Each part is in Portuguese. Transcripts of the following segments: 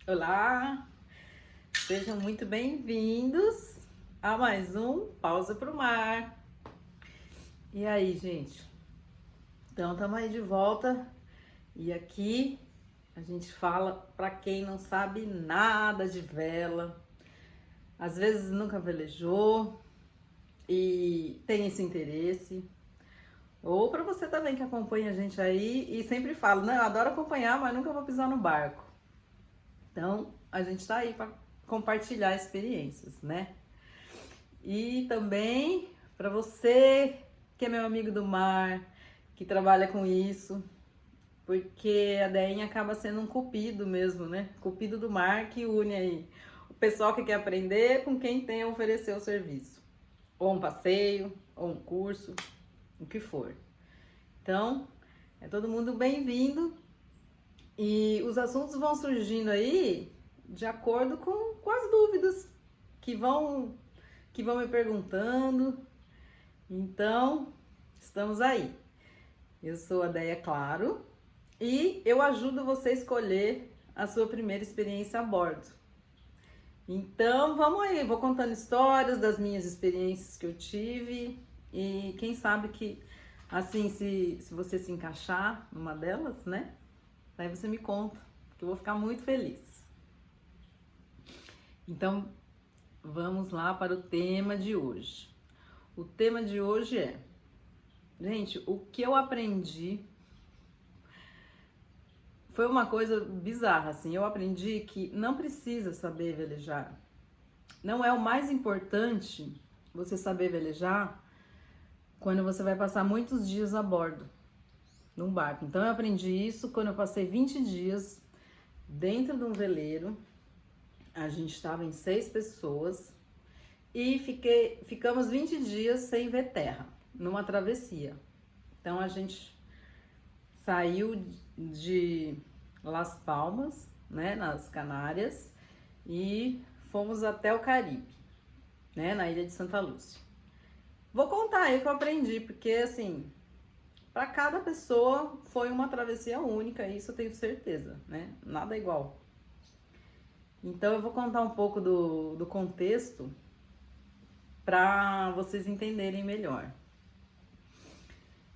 Olá, sejam muito bem-vindos a mais um Pausa pro Mar. E aí, gente? Então, estamos aí de volta e aqui a gente fala para quem não sabe nada de vela, às vezes nunca velejou e tem esse interesse, ou para você também que acompanha a gente aí e sempre fala, não, eu adoro acompanhar, mas nunca vou pisar no barco. Então, a gente está aí para compartilhar experiências, né? E também para você que é meu amigo do mar, que trabalha com isso, porque a Deinha acaba sendo um cupido mesmo, né? Cupido do mar que une aí o pessoal que quer aprender com quem tem a oferecer o serviço. Ou um passeio, ou um curso, o que for. Então, é todo mundo bem-vindo e os assuntos vão surgindo aí de acordo com as dúvidas que vão me perguntando. Então, estamos aí. Eu sou a Deia Claro e eu ajudo você a escolher a sua primeira experiência a bordo. Então, vamos aí, vou contando histórias das minhas experiências que eu tive e quem sabe que, assim, se você se encaixar numa delas, né? Aí você me conta, que eu vou ficar muito feliz. Então, vamos lá para o tema de hoje. O tema de hoje é, gente, o que eu aprendi foi uma coisa bizarra, assim. Eu aprendi que não precisa saber velejar. Não é o mais importante você saber velejar quando você vai passar muitos dias a bordo num barco. Então eu aprendi isso quando eu passei 20 dias dentro de um veleiro. A gente estava em 6 pessoas e ficamos 20 dias sem ver terra, numa travessia. Então a gente saiu de Las Palmas, né, nas Canárias, e fomos até o Caribe, né, na ilha de Santa Lúcia. Vou contar aí o que eu aprendi, porque assim, para cada pessoa foi uma travessia única, isso eu tenho certeza, né? Nada igual. Então eu vou contar um pouco do contexto para vocês entenderem melhor.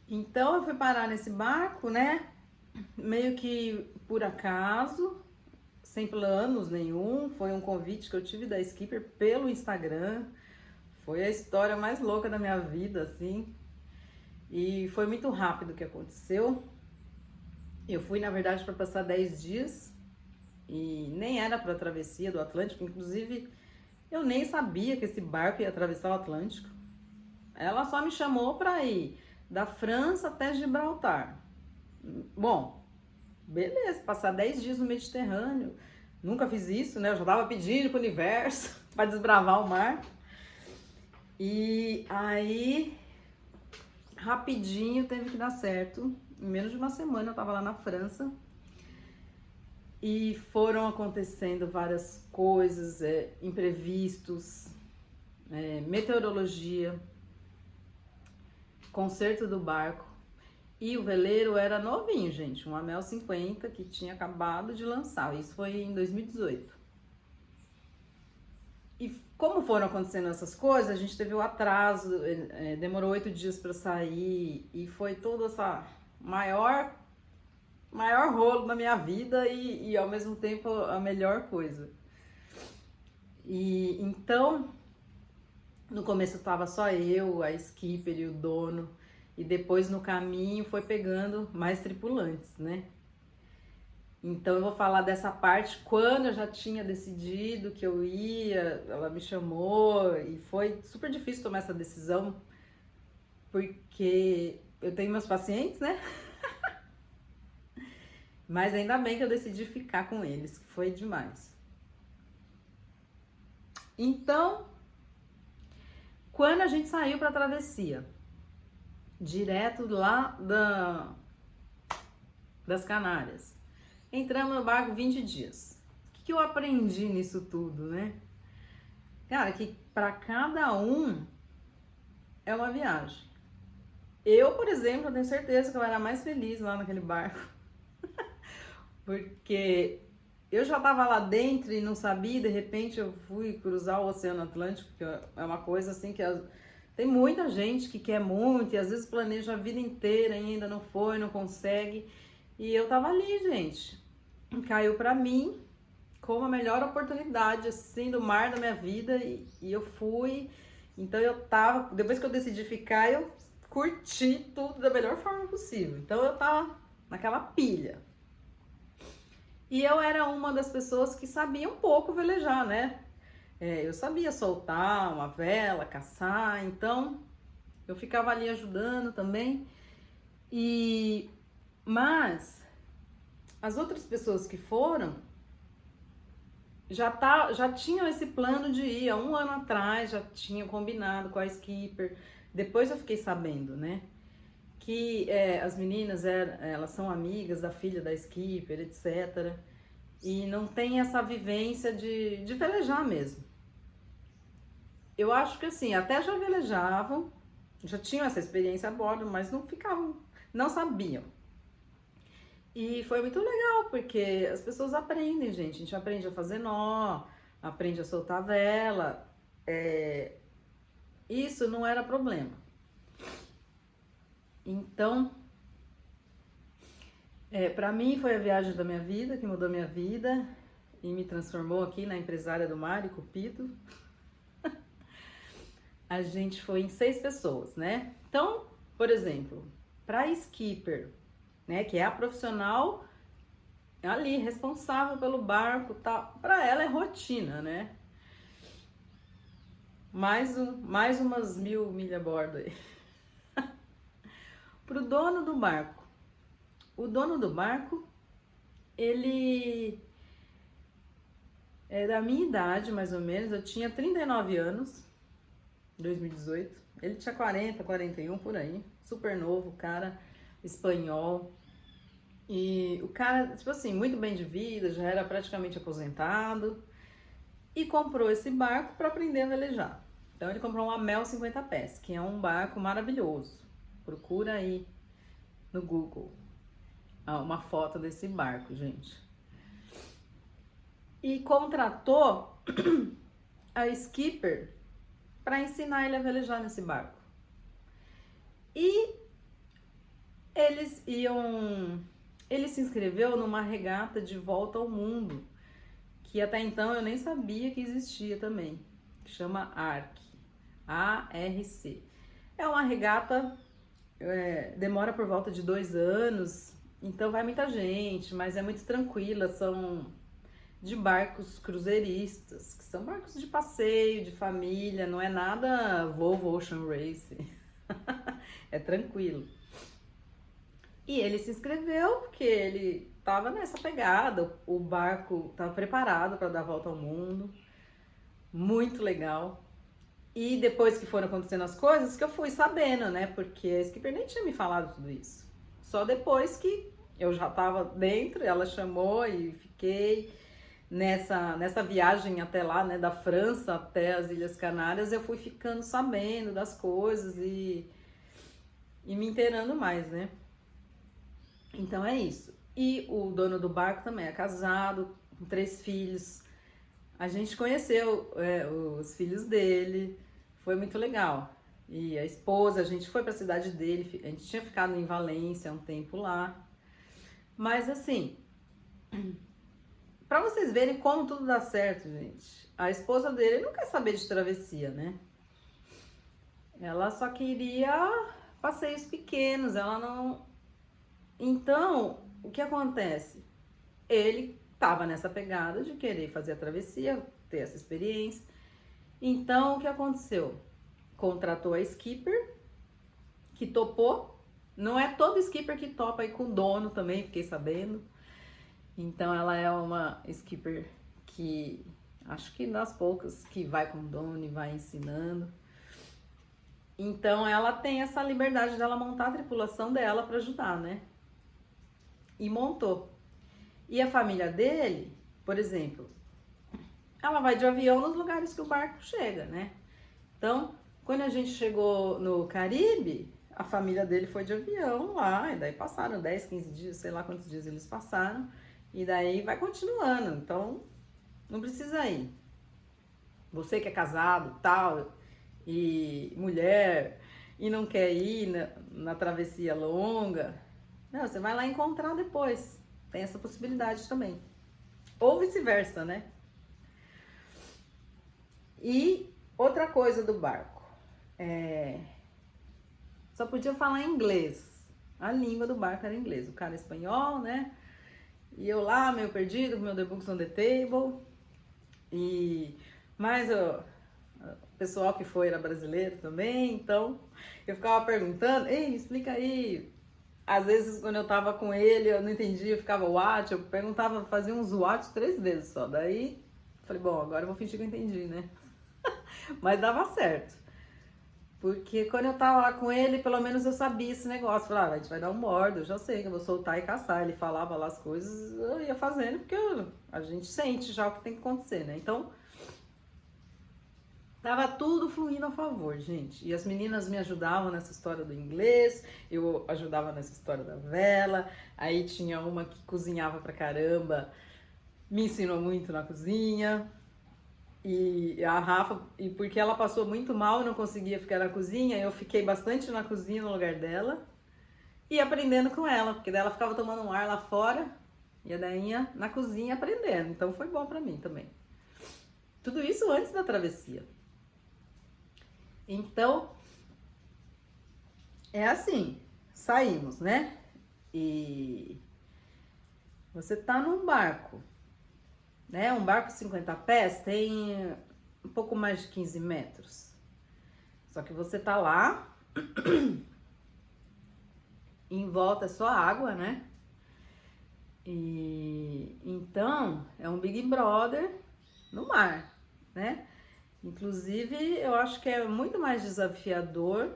Então eu fui parar nesse barco, né? Meio que por acaso, sem planos nenhum. Foi um convite que eu tive da Skipper pelo Instagram. Foi a história mais louca da minha vida, assim. E foi muito rápido o que aconteceu. Eu fui, na verdade, para passar 10 dias e nem era para a travessia do Atlântico. Inclusive, eu nem sabia que esse barco ia atravessar o Atlântico. Ela só me chamou para ir da França até Gibraltar. Bom, beleza, passar 10 dias no Mediterrâneo. Nunca fiz isso, né? Eu já tava pedindo pro universo para desbravar o mar. E aí, rapidinho teve que dar certo. Em menos de uma semana eu tava lá na França. E foram acontecendo várias coisas, imprevistos, meteorologia, conserto do barco. E o veleiro era novinho, gente, um Amel 50 que tinha acabado de lançar. Isso foi em 2018. E como foram acontecendo essas coisas, a gente teve o atraso, demorou 8 dias para sair e foi toda essa maior rolo da minha vida e ao mesmo tempo a melhor coisa. E então, no começo tava só eu, a skipper e o dono, e depois no caminho foi pegando mais tripulantes, né? Então eu vou falar dessa parte quando eu já tinha decidido que eu ia, ela me chamou e foi super difícil tomar essa decisão, porque eu tenho meus pacientes, né? Mas ainda bem que eu decidi ficar com eles, que foi demais. Então, quando a gente saiu para a travessia, direto lá das Canárias, entramos no barco 20 dias. O que eu aprendi nisso tudo, né? Cara, que para cada um é uma viagem. Eu, por exemplo, tenho certeza que eu era mais feliz lá naquele barco. Porque eu já estava lá dentro e não sabia, de repente eu fui cruzar o Oceano Atlântico, que é uma coisa assim que tem muita gente que quer muito e às vezes planeja a vida inteira e ainda não foi, não consegue. E eu tava ali, gente. Caiu pra mim como a melhor oportunidade, assim, do mar da minha vida e eu fui. Então eu tava, depois que eu decidi ficar, eu curti tudo da melhor forma possível. Então eu tava naquela pilha. E eu era uma das pessoas que sabia um pouco velejar, né? Eu sabia soltar uma vela, caçar, então eu ficava ali ajudando também. Mas as outras pessoas que foram já tinham esse plano de ir há um ano atrás, já tinham combinado com a skipper. Depois eu fiquei sabendo, né? Que as meninas elas são amigas da filha da skipper, etc. E não tem essa vivência de velejar mesmo. Eu acho que assim, até já velejavam, já tinham essa experiência a bordo, mas não ficavam, não sabiam. E foi muito legal, porque as pessoas aprendem, gente. A gente aprende a fazer nó, aprende a soltar vela. Isso não era problema. Então, para mim foi a viagem da minha vida, que mudou minha vida e me transformou aqui na empresária do mar e Cupido. A gente foi em 6 pessoas, né? Então, por exemplo, para skipper, né, que é a profissional ali responsável pelo barco, tá? Para ela é rotina, né? Mais umas 1000 milhas a bordo aí. Pro dono do barco. O dono do barco, ele é da minha idade, mais ou menos. Eu tinha 39 anos, 2018. Ele tinha 40, 41 por aí. Super novo, cara, espanhol. E o cara, tipo assim, muito bem de vida, já era praticamente aposentado. E comprou esse barco para aprender a velejar. Então ele comprou um Amel 50 pés, que é um barco maravilhoso. Procura aí no Google uma foto desse barco, gente. E contratou a skipper para ensinar ele a velejar nesse barco. E ele se inscreveu numa regata de volta ao mundo, que até então eu nem sabia que existia também, que chama ARC, A-R-C. É uma regata, demora por volta de 2 anos, então vai muita gente, mas é muito tranquila, são de barcos cruzeiristas, que são barcos de passeio, de família, não é nada Volvo Ocean Race, é tranquilo. E ele se inscreveu porque ele estava nessa pegada, o barco estava preparado para dar a volta ao mundo, muito legal. E depois que foram acontecendo as coisas, que eu fui sabendo, né? Porque a skipper nem tinha me falado tudo isso. Só depois que eu já estava dentro, ela chamou e fiquei nessa viagem até lá, né? Da França até as Ilhas Canárias, eu fui ficando sabendo das coisas e me inteirando mais, né? Então é isso. E o dono do barco também é casado, com 3 filhos. A gente conheceu os filhos dele, foi muito legal. E a esposa, a gente foi para a cidade dele, a gente tinha ficado em Valência um tempo lá. Mas assim, para vocês verem como tudo dá certo, gente. A esposa dele não quer saber de travessia, né? Ela só queria passeios pequenos, ela não... Então, o que acontece? Ele estava nessa pegada de querer fazer a travessia, ter essa experiência. Então, o que aconteceu? Contratou a skipper, que topou. Não é todo skipper que topa aí com o dono também, fiquei sabendo. Então, ela é uma skipper que acho que das poucas que vai com o dono e vai ensinando. Então, ela tem essa liberdade dela montar a tripulação dela para ajudar, né? E montou. E a família dele, por exemplo, ela vai de avião nos lugares que o barco chega, né? Então, quando a gente chegou no Caribe, a família dele foi de avião lá, e daí passaram 10, 15 dias, sei lá quantos dias eles passaram, E daí vai continuando, então não precisa ir. Você que é casado, tal, e mulher, e não quer ir na travessia longa, não, você vai lá encontrar depois. Tem essa possibilidade também. Ou vice-versa, né? E outra coisa do barco, só podia falar inglês. A língua do barco era inglês. O cara é espanhol, né? E eu lá, meio perdido, com meu The Books on the Table. Mas o pessoal que foi era brasileiro também, então eu ficava perguntando, ei, me explica aí. Às vezes, quando eu tava com ele, eu não entendia, eu ficava what? Eu perguntava, fazia uns what 3 vezes só. Daí, falei, bom, agora eu vou fingir que eu entendi, né? Mas dava certo. Porque quando eu tava lá com ele, pelo menos eu sabia esse negócio. Falava, a gente vai dar um bordo, eu já sei que eu vou soltar e caçar. Ele falava lá as coisas, eu ia fazendo, porque a gente sente já o que tem que acontecer, né? Então, tava tudo fluindo a favor, gente. E as meninas me ajudavam nessa história do inglês, eu ajudava nessa história da vela. Aí tinha uma que cozinhava pra caramba, me ensinou muito na cozinha. E a Rafa, e porque ela passou muito mal e não conseguia ficar na cozinha, eu fiquei bastante na cozinha no lugar dela e aprendendo com ela, porque daí ela ficava tomando um ar lá fora e a Dainha na cozinha aprendendo. Então foi bom pra mim também. Tudo isso antes da travessia. Então, é assim, saímos, né? E você tá num barco, né? Um barco de 50 pés tem um pouco mais de 15 metros. Só que você tá lá, em volta é só água, né? E então é um Big Brother no mar, né? Inclusive, eu acho que é muito mais desafiador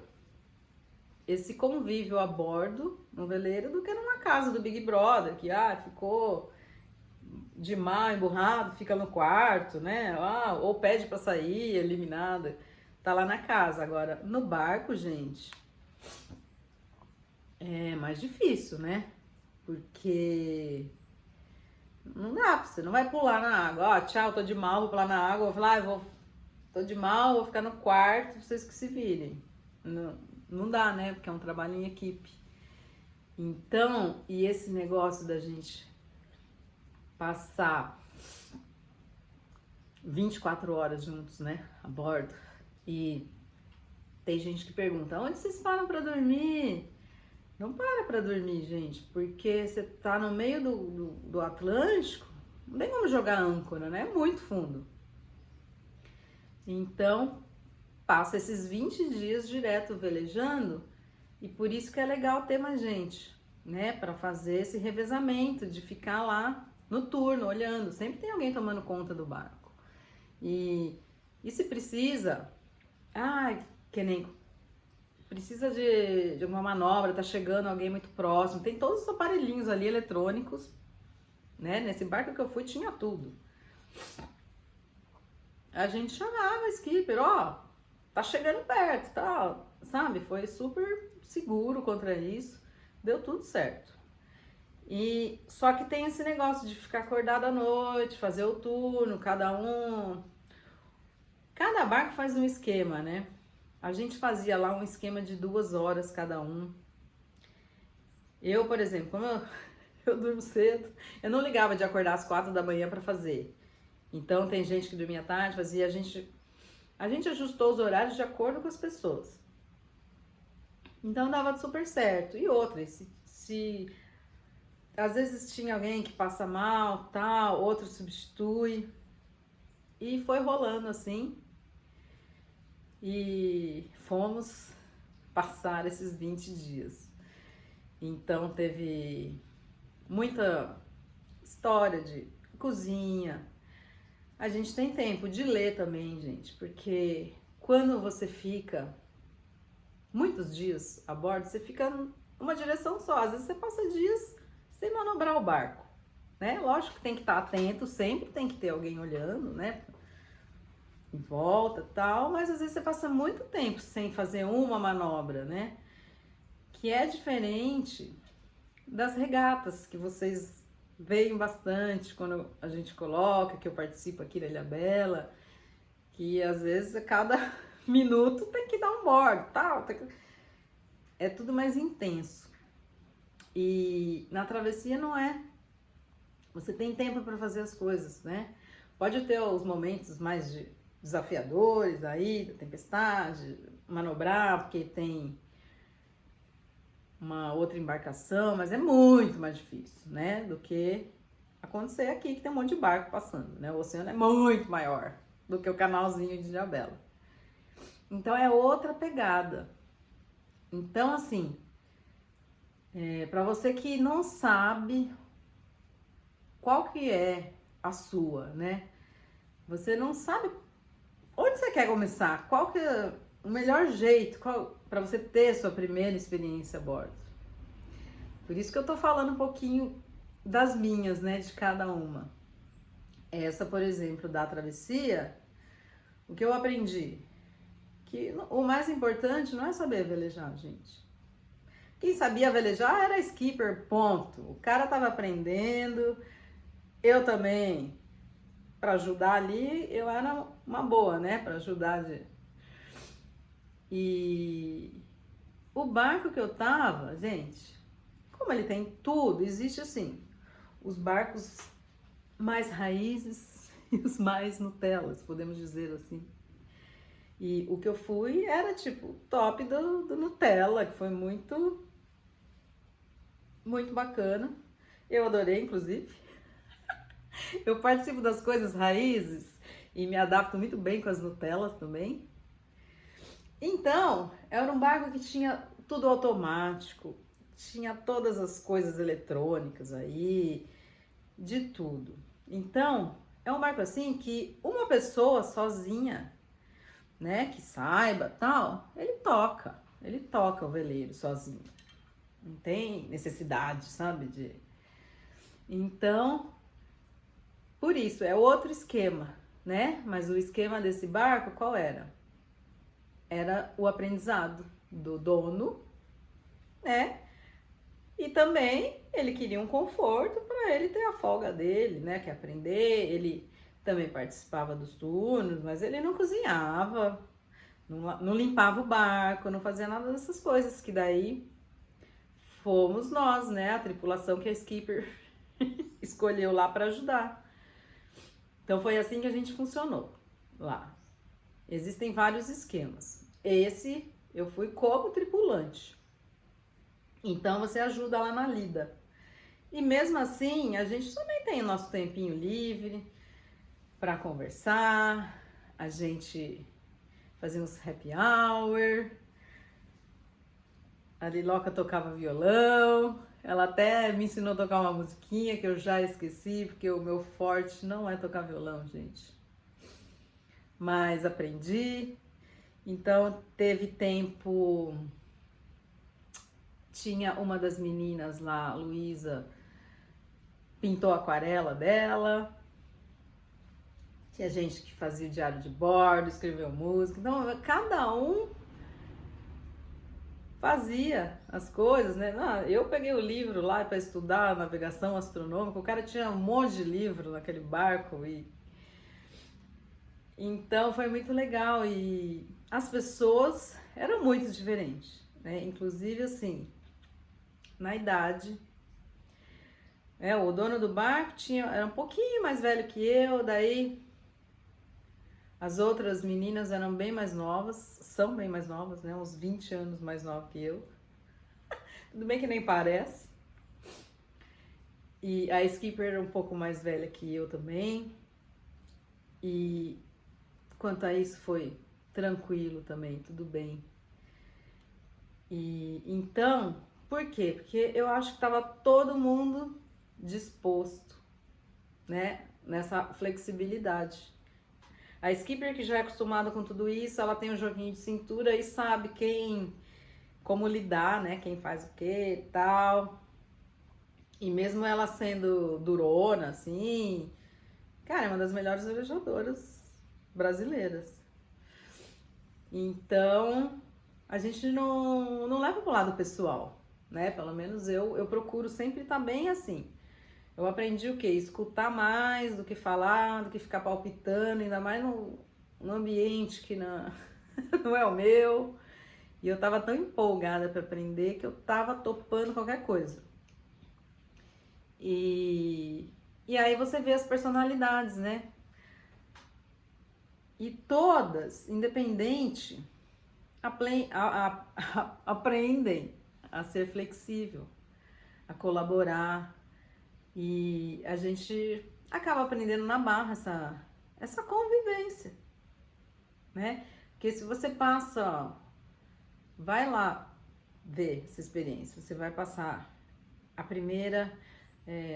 esse convívio a bordo no veleiro do que numa casa do Big Brother, que ficou de mal, emburrado, fica no quarto, né? Ou pede pra sair, eliminada, tá lá na casa. Agora, no barco, gente, é mais difícil, né? Porque não dá, você não vai pular na água. Tchau, tô de mal, vou pular na água. Vou falar, tô de mal, vou ficar no quarto, vocês que se virem. Não dá, né? Porque é um trabalho em equipe. Então, e esse negócio da gente passar 24 horas juntos, né? A bordo. E tem gente que pergunta, onde vocês param pra dormir? Não para pra dormir, gente, porque você tá no meio do Atlântico, não tem como jogar âncora, né? É muito fundo. Então, passa esses 20 dias direto velejando e por isso que é legal ter mais gente, né? Pra fazer esse revezamento de ficar lá no turno, olhando. Sempre tem alguém tomando conta do barco. E se precisa, que nem precisa de uma manobra, tá chegando alguém muito próximo, tem todos os aparelhinhos ali eletrônicos, né? Nesse barco que eu fui tinha tudo. A gente chamava o skipper, tá chegando perto, tal, sabe? Foi super seguro contra isso, deu tudo certo. E só que tem esse negócio de ficar acordado à noite, fazer o turno, cada barco faz um esquema, né? A gente fazia lá um esquema de 2 horas cada um. Eu, por exemplo, como eu durmo cedo, eu não ligava de acordar às 4 da manhã para fazer. Então tem gente que dormia tarde, fazia, a gente ajustou os horários de acordo com as pessoas. Então dava super certo. E outra, se às vezes tinha alguém que passa mal, tal, outro substitui. E foi rolando assim. E fomos passar esses 20 dias. Então teve muita história de cozinha. A gente tem tempo de ler também, gente, porque quando você fica muitos dias a bordo, você fica numa direção só. Às vezes você passa dias sem manobrar o barco, né? Lógico que tem que estar atento, sempre tem que ter alguém olhando, né? Em volta e tal, mas às vezes você passa muito tempo sem fazer uma manobra, né? Que é diferente das regatas que vocês veem bastante quando a gente coloca, que eu participo aqui da Ilhabela, que às vezes a cada minuto tem que dar um bordo, tal, é tudo mais intenso. E na travessia não é. Você tem tempo para fazer as coisas, né? Pode ter os momentos mais desafiadores aí, da tempestade, manobrar, porque tem uma outra embarcação, mas é muito mais difícil, né? Do que acontecer aqui, que tem um monte de barco passando, né? O oceano é muito maior do que o canalzinho de Ilhabela. Então é outra pegada. Então, assim, para você que não sabe qual que é a sua, né? Você não sabe onde você quer começar, qual que é o melhor jeito para você ter sua primeira experiência a bordo. Por isso que eu tô falando um pouquinho das minhas, né, de cada uma. Essa, por exemplo, da travessia, o que eu aprendi? Que o mais importante não é saber velejar, gente. Quem sabia velejar era skipper, ponto. O cara tava aprendendo, eu também, para ajudar ali, eu era uma boa, né, para ajudar. E o barco que eu tava, gente, como ele tem tudo, existe assim, os barcos mais raízes e os mais Nutellas, podemos dizer assim. E o que eu fui era tipo top do Nutella, que foi muito bacana. Eu adorei, inclusive. Eu participo das coisas raízes e me adapto muito bem com as Nutellas também. Então, era um barco que tinha tudo automático, tinha todas as coisas eletrônicas aí, de tudo. Então, é um barco assim que uma pessoa sozinha, né, que saiba, tal, ele toca o veleiro sozinho. Não tem necessidade, sabe, Então, por isso, é outro esquema, né? Mas o esquema desse barco, qual era? Era o aprendizado do dono, né? E também ele queria um conforto para ele ter a folga dele, né? Que aprender, ele também participava dos turnos, mas ele não cozinhava, não limpava o barco, não fazia nada dessas coisas, que daí fomos nós, né? A tripulação que a skipper escolheu lá para ajudar. Então foi assim que a gente funcionou lá. Existem vários esquemas. Esse eu fui como tripulante. Então você ajuda lá na lida. E mesmo assim, a gente também tem o nosso tempinho livre para conversar, a gente fazia uns happy hour. A Liloca tocava violão, ela até me ensinou a tocar uma musiquinha que eu já esqueci, porque o meu forte não é tocar violão, gente. Mas aprendi. Então teve tempo, tinha uma das meninas lá, Luísa, pintou a aquarela dela. Tinha gente que fazia o diário de bordo, escreveu música. Então cada um fazia as coisas, né? Eu peguei o livro lá para estudar navegação astronômica. O cara tinha um monte de livro naquele barco e então foi muito legal. E as pessoas eram muito diferentes, né? Inclusive assim, na idade. O dono do barco era um pouquinho mais velho que eu, daí as outras meninas eram bem mais novas, são bem mais novas, né? Uns 20 anos mais novas que eu. Tudo bem que nem parece. E a skipper era um pouco mais velha que eu também. E quanto a isso foi tranquilo também, tudo bem. E então, por quê? Porque eu acho que estava todo mundo disposto, né? Nessa flexibilidade. A skipper que já é acostumada com tudo isso, ela tem um joguinho de cintura e sabe como lidar, né? Quem faz o que e tal. E mesmo ela sendo durona, assim, cara, é uma das melhores velejadoras brasileiras. Então, a gente não leva pro lado pessoal, né? Pelo menos eu procuro sempre estar bem assim. Eu aprendi o quê? Escutar mais do que falar, do que ficar palpitando, ainda mais no ambiente que não, não é o meu. E eu tava tão empolgada para aprender que eu tava topando qualquer coisa. E aí você vê as personalidades, né? E todas, independente, aprendem a ser flexível, a colaborar. E a gente acaba aprendendo na marra essa convivência, né? Porque se você passa, ó, vai lá ver essa experiência, você vai passar a primeira,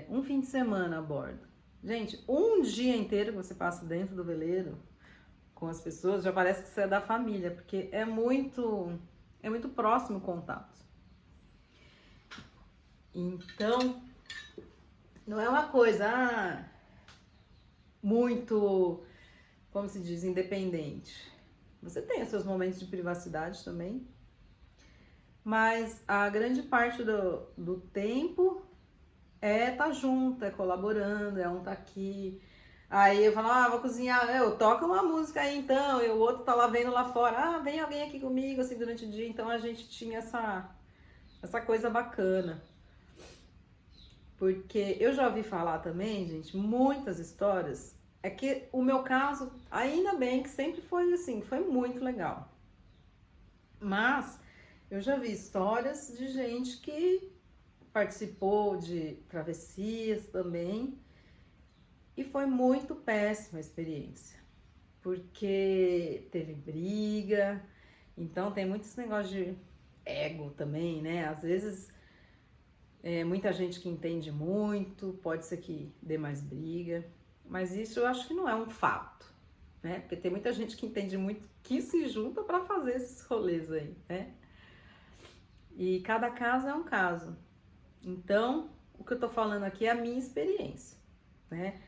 um fim de semana a bordo. Gente, um dia inteiro que você passa dentro do veleiro com as pessoas, já parece que você é da família, porque é muito próximo o contato. Então, não é uma coisa muito, como se diz, independente. Você tem os seus momentos de privacidade também, mas a grande parte do tempo é tá junto, é colaborando, é um tá aqui. Aí eu falo, vou cozinhar, eu toco uma música aí então, e o outro tá lá vendo lá fora, vem alguém aqui comigo, assim, durante o dia. Então a gente tinha essa coisa bacana. Porque eu já ouvi falar também, gente, muitas histórias. É que o meu caso, ainda bem que sempre foi assim, foi muito legal. Mas eu já vi histórias de gente que participou de travessias também e foi muito péssima a experiência, porque teve briga, então tem muito esse negócio de ego também, né? Às vezes muita gente que entende muito, pode ser que dê mais briga, mas isso eu acho que não é um fato, né? Porque tem muita gente que entende muito que se junta para fazer esses rolês aí, né? E cada caso é um caso. Então, o que eu tô falando aqui é a minha experiência, né?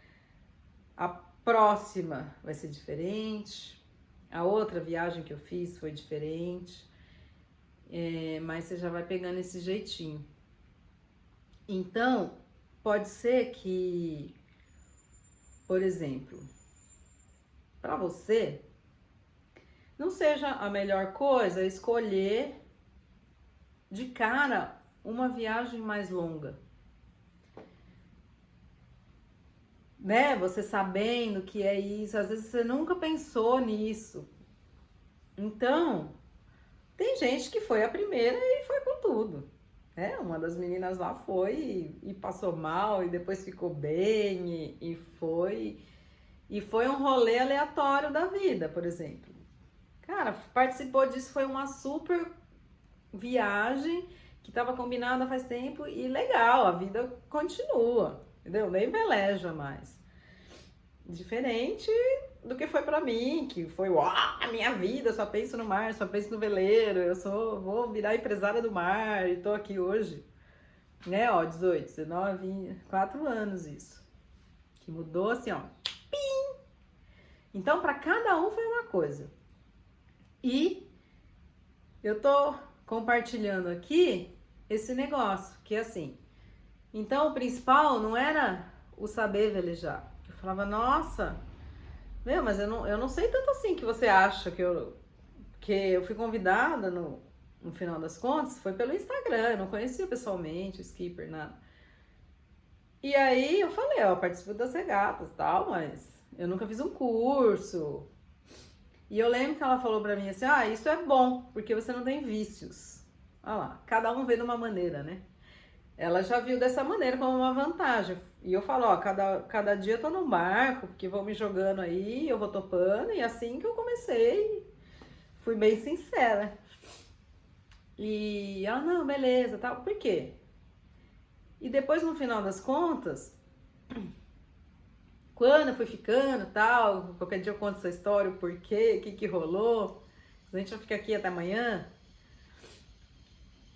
A próxima vai ser diferente, a outra viagem que eu fiz foi diferente, mas você já vai pegando esse jeitinho. Então, pode ser que, por exemplo, para você, não seja a melhor coisa escolher de cara uma viagem mais longa. Né? Você sabendo que é isso, às vezes você nunca pensou nisso. Então, tem gente que foi a primeira e foi com tudo. Uma das meninas lá foi e passou mal e depois ficou bem e foi um rolê aleatório da vida, por exemplo. Cara, participou disso, foi uma super viagem que estava combinada faz tempo e legal, a vida continua, entendeu? Nem veleja mais. Diferente do que foi pra mim, que foi a minha vida, só penso no mar, só penso no veleiro, vou virar empresária do mar e tô aqui hoje, né, 18, 19, 20, 4 anos isso, que mudou assim, pim! Então pra cada um foi uma coisa, e eu tô compartilhando aqui esse negócio, que é assim, então o principal não era o saber velejar, eu falava, nossa, mas eu não sei tanto assim que você acha que eu fui convidada no final das contas, foi pelo Instagram, eu não conhecia pessoalmente o skipper, nada. E aí eu falei, participo das regatas e tal, mas eu nunca fiz um curso. E eu lembro que ela falou pra mim assim, isso é bom, porque você não tem vícios. Olha lá, cada um vê de uma maneira, né? Ela já viu dessa maneira como uma vantagem. E eu falo, cada dia eu tô num barco, porque vão me jogando aí, eu vou topando, e assim que eu comecei, fui bem sincera. E ela, não, beleza, tal, por quê? E depois, no final das contas, quando eu fui ficando, tal, qualquer dia eu conto essa história, o porquê, o que rolou, a gente vai ficar aqui até amanhã,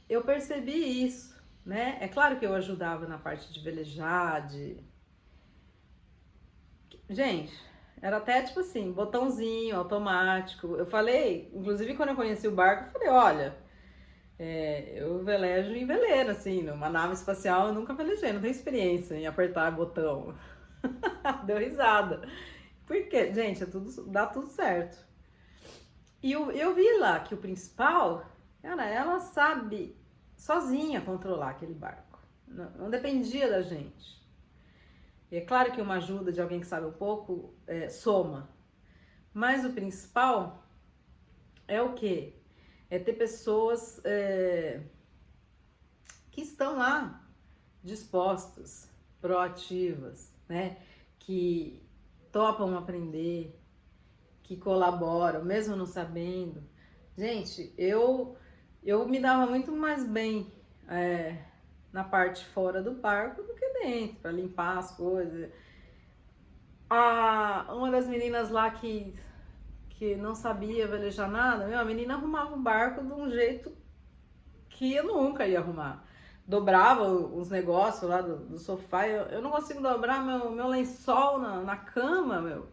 eu percebi isso. Né? É claro que eu ajudava na parte de velejar, Gente, era até tipo assim, botãozinho automático. Eu falei, inclusive quando eu conheci o barco, eu falei, olha, Eu velejo em veleiro, assim, numa nave espacial eu nunca velejei, não tenho experiência em apertar botão. Deu risada. Por quê? Gente, dá tudo certo. E eu vi lá que o principal, cara, ela sabe sozinha controlar aquele barco. Não dependia da gente. E é claro que uma ajuda de alguém que sabe um pouco soma. Mas o principal é o quê? É ter pessoas que estão lá dispostas, proativas, né? Que topam aprender, que colaboram, mesmo não sabendo. Gente, eu me dava muito mais bem na parte fora do barco do que dentro, para limpar as coisas. Uma das meninas lá que não sabia velejar nada, a menina arrumava um barco de um jeito que eu nunca ia arrumar. Dobrava os negócios lá do sofá, eu não consigo dobrar meu lençol na cama, meu.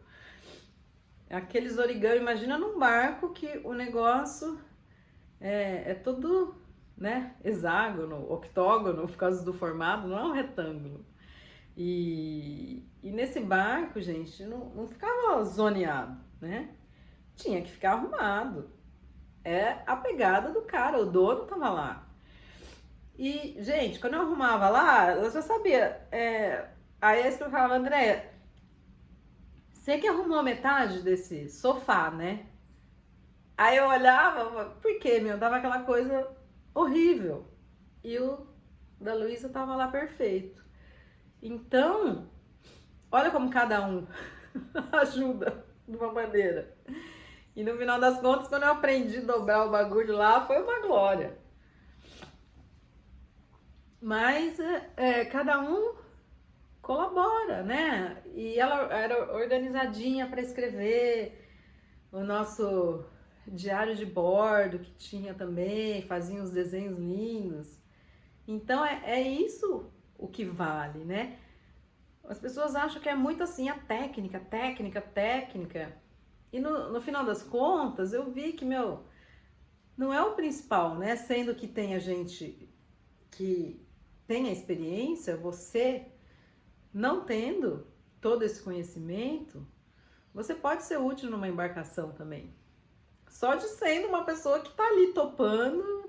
Aqueles origami, imagina num barco que o negócio é todo, né, hexágono, octógono, por causa do formato, não é um retângulo. E nesse barco, gente, não ficava zoneado, né? Tinha que ficar arrumado. É a pegada do cara, o dono tava lá. E, gente, quando eu arrumava lá, eu já sabia. Aí eu falava, André, você que arrumou metade desse sofá, né? Aí eu olhava, por quê, meu? Dava aquela coisa horrível. E o da Luísa tava lá perfeito. Então, olha como cada um ajuda de uma maneira. E no final das contas, quando eu aprendi a dobrar o bagulho lá, foi uma glória. Mas cada um colabora, né? E ela era organizadinha para escrever o nosso diário de bordo que tinha também, fazia uns desenhos lindos. Então é isso o que vale, né? As pessoas acham que é muito assim a técnica. E no final das contas eu vi que, meu, não é o principal, né? Sendo que tem a gente que tem a experiência, você não tendo todo esse conhecimento, você pode ser útil numa embarcação também. Só de sendo uma pessoa que tá ali topando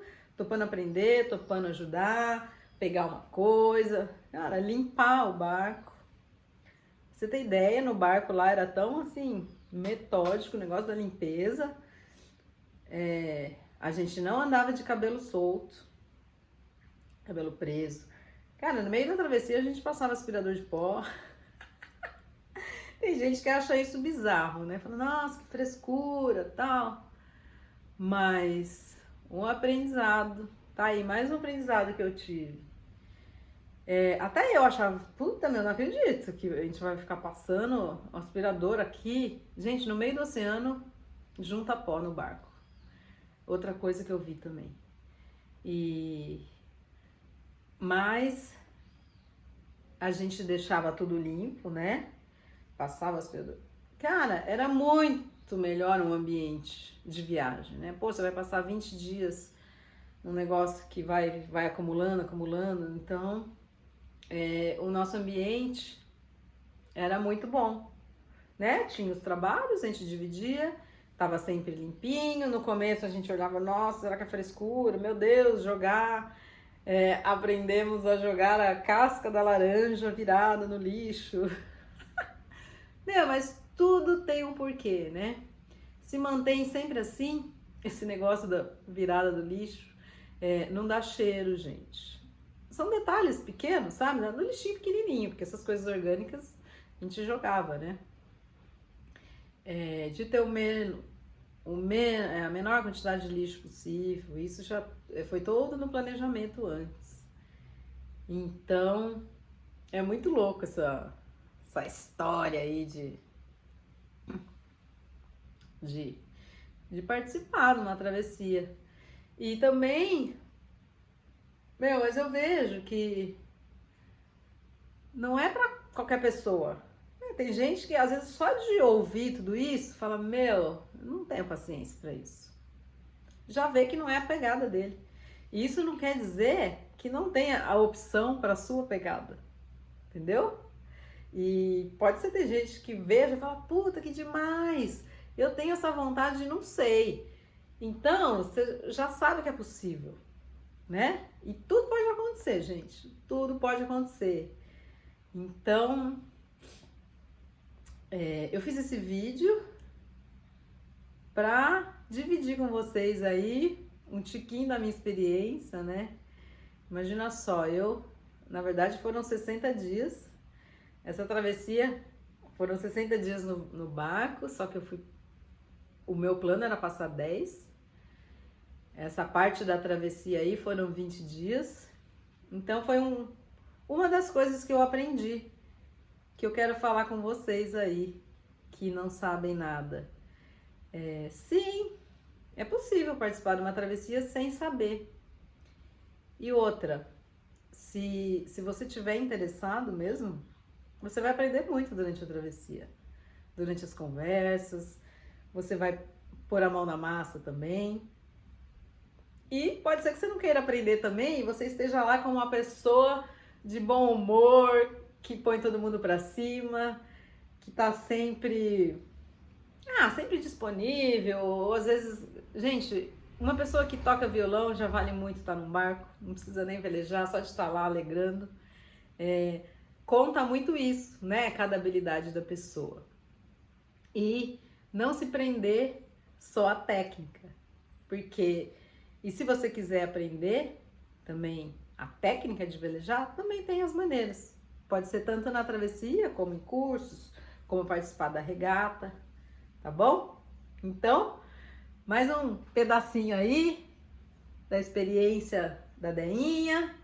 aprender, topando ajudar, pegar uma coisa, cara, limpar o barco. Você tem ideia, no barco lá era tão assim, metódico o negócio da limpeza. A gente não andava de cabelo solto, cabelo preso. Cara, no meio da travessia a gente passava aspirador de pó. Tem gente que acha isso bizarro, né? Fala, nossa, que frescura, tal. Mas um aprendizado, tá aí, mais um aprendizado que eu tive. Até eu achava, puta, meu, não acredito que a gente vai ficar passando o aspirador aqui. Gente, no meio do oceano, junta pó no barco. Outra coisa que eu vi também. Mas a gente deixava tudo limpo, né? Passava aspirador. Cara, era muito melhor um ambiente de viagem, né? Pô, você vai passar 20 dias num negócio que vai acumulando. Então, o nosso ambiente era muito bom, né? Tinha os trabalhos, a gente dividia, tava sempre limpinho. No começo a gente olhava, nossa, será que é frescura? Meu Deus, jogar. Aprendemos a jogar a casca da laranja virada no lixo. Meu, mas tudo tem um porquê, né? Se mantém sempre assim, esse negócio da virada do lixo, não dá cheiro, gente. São detalhes pequenos, sabe? No lixinho pequenininho, porque essas coisas orgânicas a gente jogava, né? De ter a menor quantidade de lixo possível, isso já foi todo no planejamento antes. Então, é muito louco essa história aí de participar numa travessia. E também, mas eu vejo que não é pra qualquer pessoa. Tem gente que às vezes só de ouvir tudo isso fala, meu, não tenho paciência pra isso. Já vê que não é a pegada dele. E isso não quer dizer que não tenha a opção para a sua pegada, entendeu? E pode ser ter gente que veja e fala, puta, que demais! Eu tenho essa vontade e não sei. Então, você já sabe que é possível, né? E tudo pode acontecer, gente. Tudo pode acontecer. Então, eu fiz esse vídeo para dividir com vocês aí um tiquinho da minha experiência, né? Imagina só, na verdade, foram 60 dias. Essa travessia foram 60 dias no barco, só que o meu plano era passar 10. Essa parte da travessia aí foram 20 dias. Então foi uma das coisas que eu aprendi, que eu quero falar com vocês aí, que não sabem nada. Sim, é possível participar de uma travessia sem saber. E outra, se você tiver interessado mesmo, você vai aprender muito durante a travessia, durante as conversas, você vai pôr a mão na massa também. E pode ser que você não queira aprender também e você esteja lá como uma pessoa de bom humor, que põe todo mundo pra cima, que tá sempre disponível, ou às vezes, gente, uma pessoa que toca violão já vale muito estar num barco, não precisa nem velejar, só de estar lá alegrando. Conta muito isso, né? Cada habilidade da pessoa. E não se prender só à técnica, porque, e se você quiser aprender também a técnica de velejar, também tem as maneiras. Pode ser tanto na travessia, como em cursos, como participar da regata, tá bom? Então, mais um pedacinho aí da experiência da Deinha,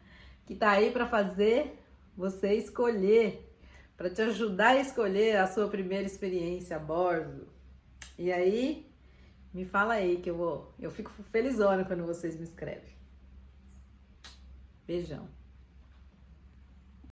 que tá aí para fazer você escolher, para te ajudar a escolher a sua primeira experiência a bordo. E aí, me fala aí que eu fico felizona quando vocês me escrevem. Beijão.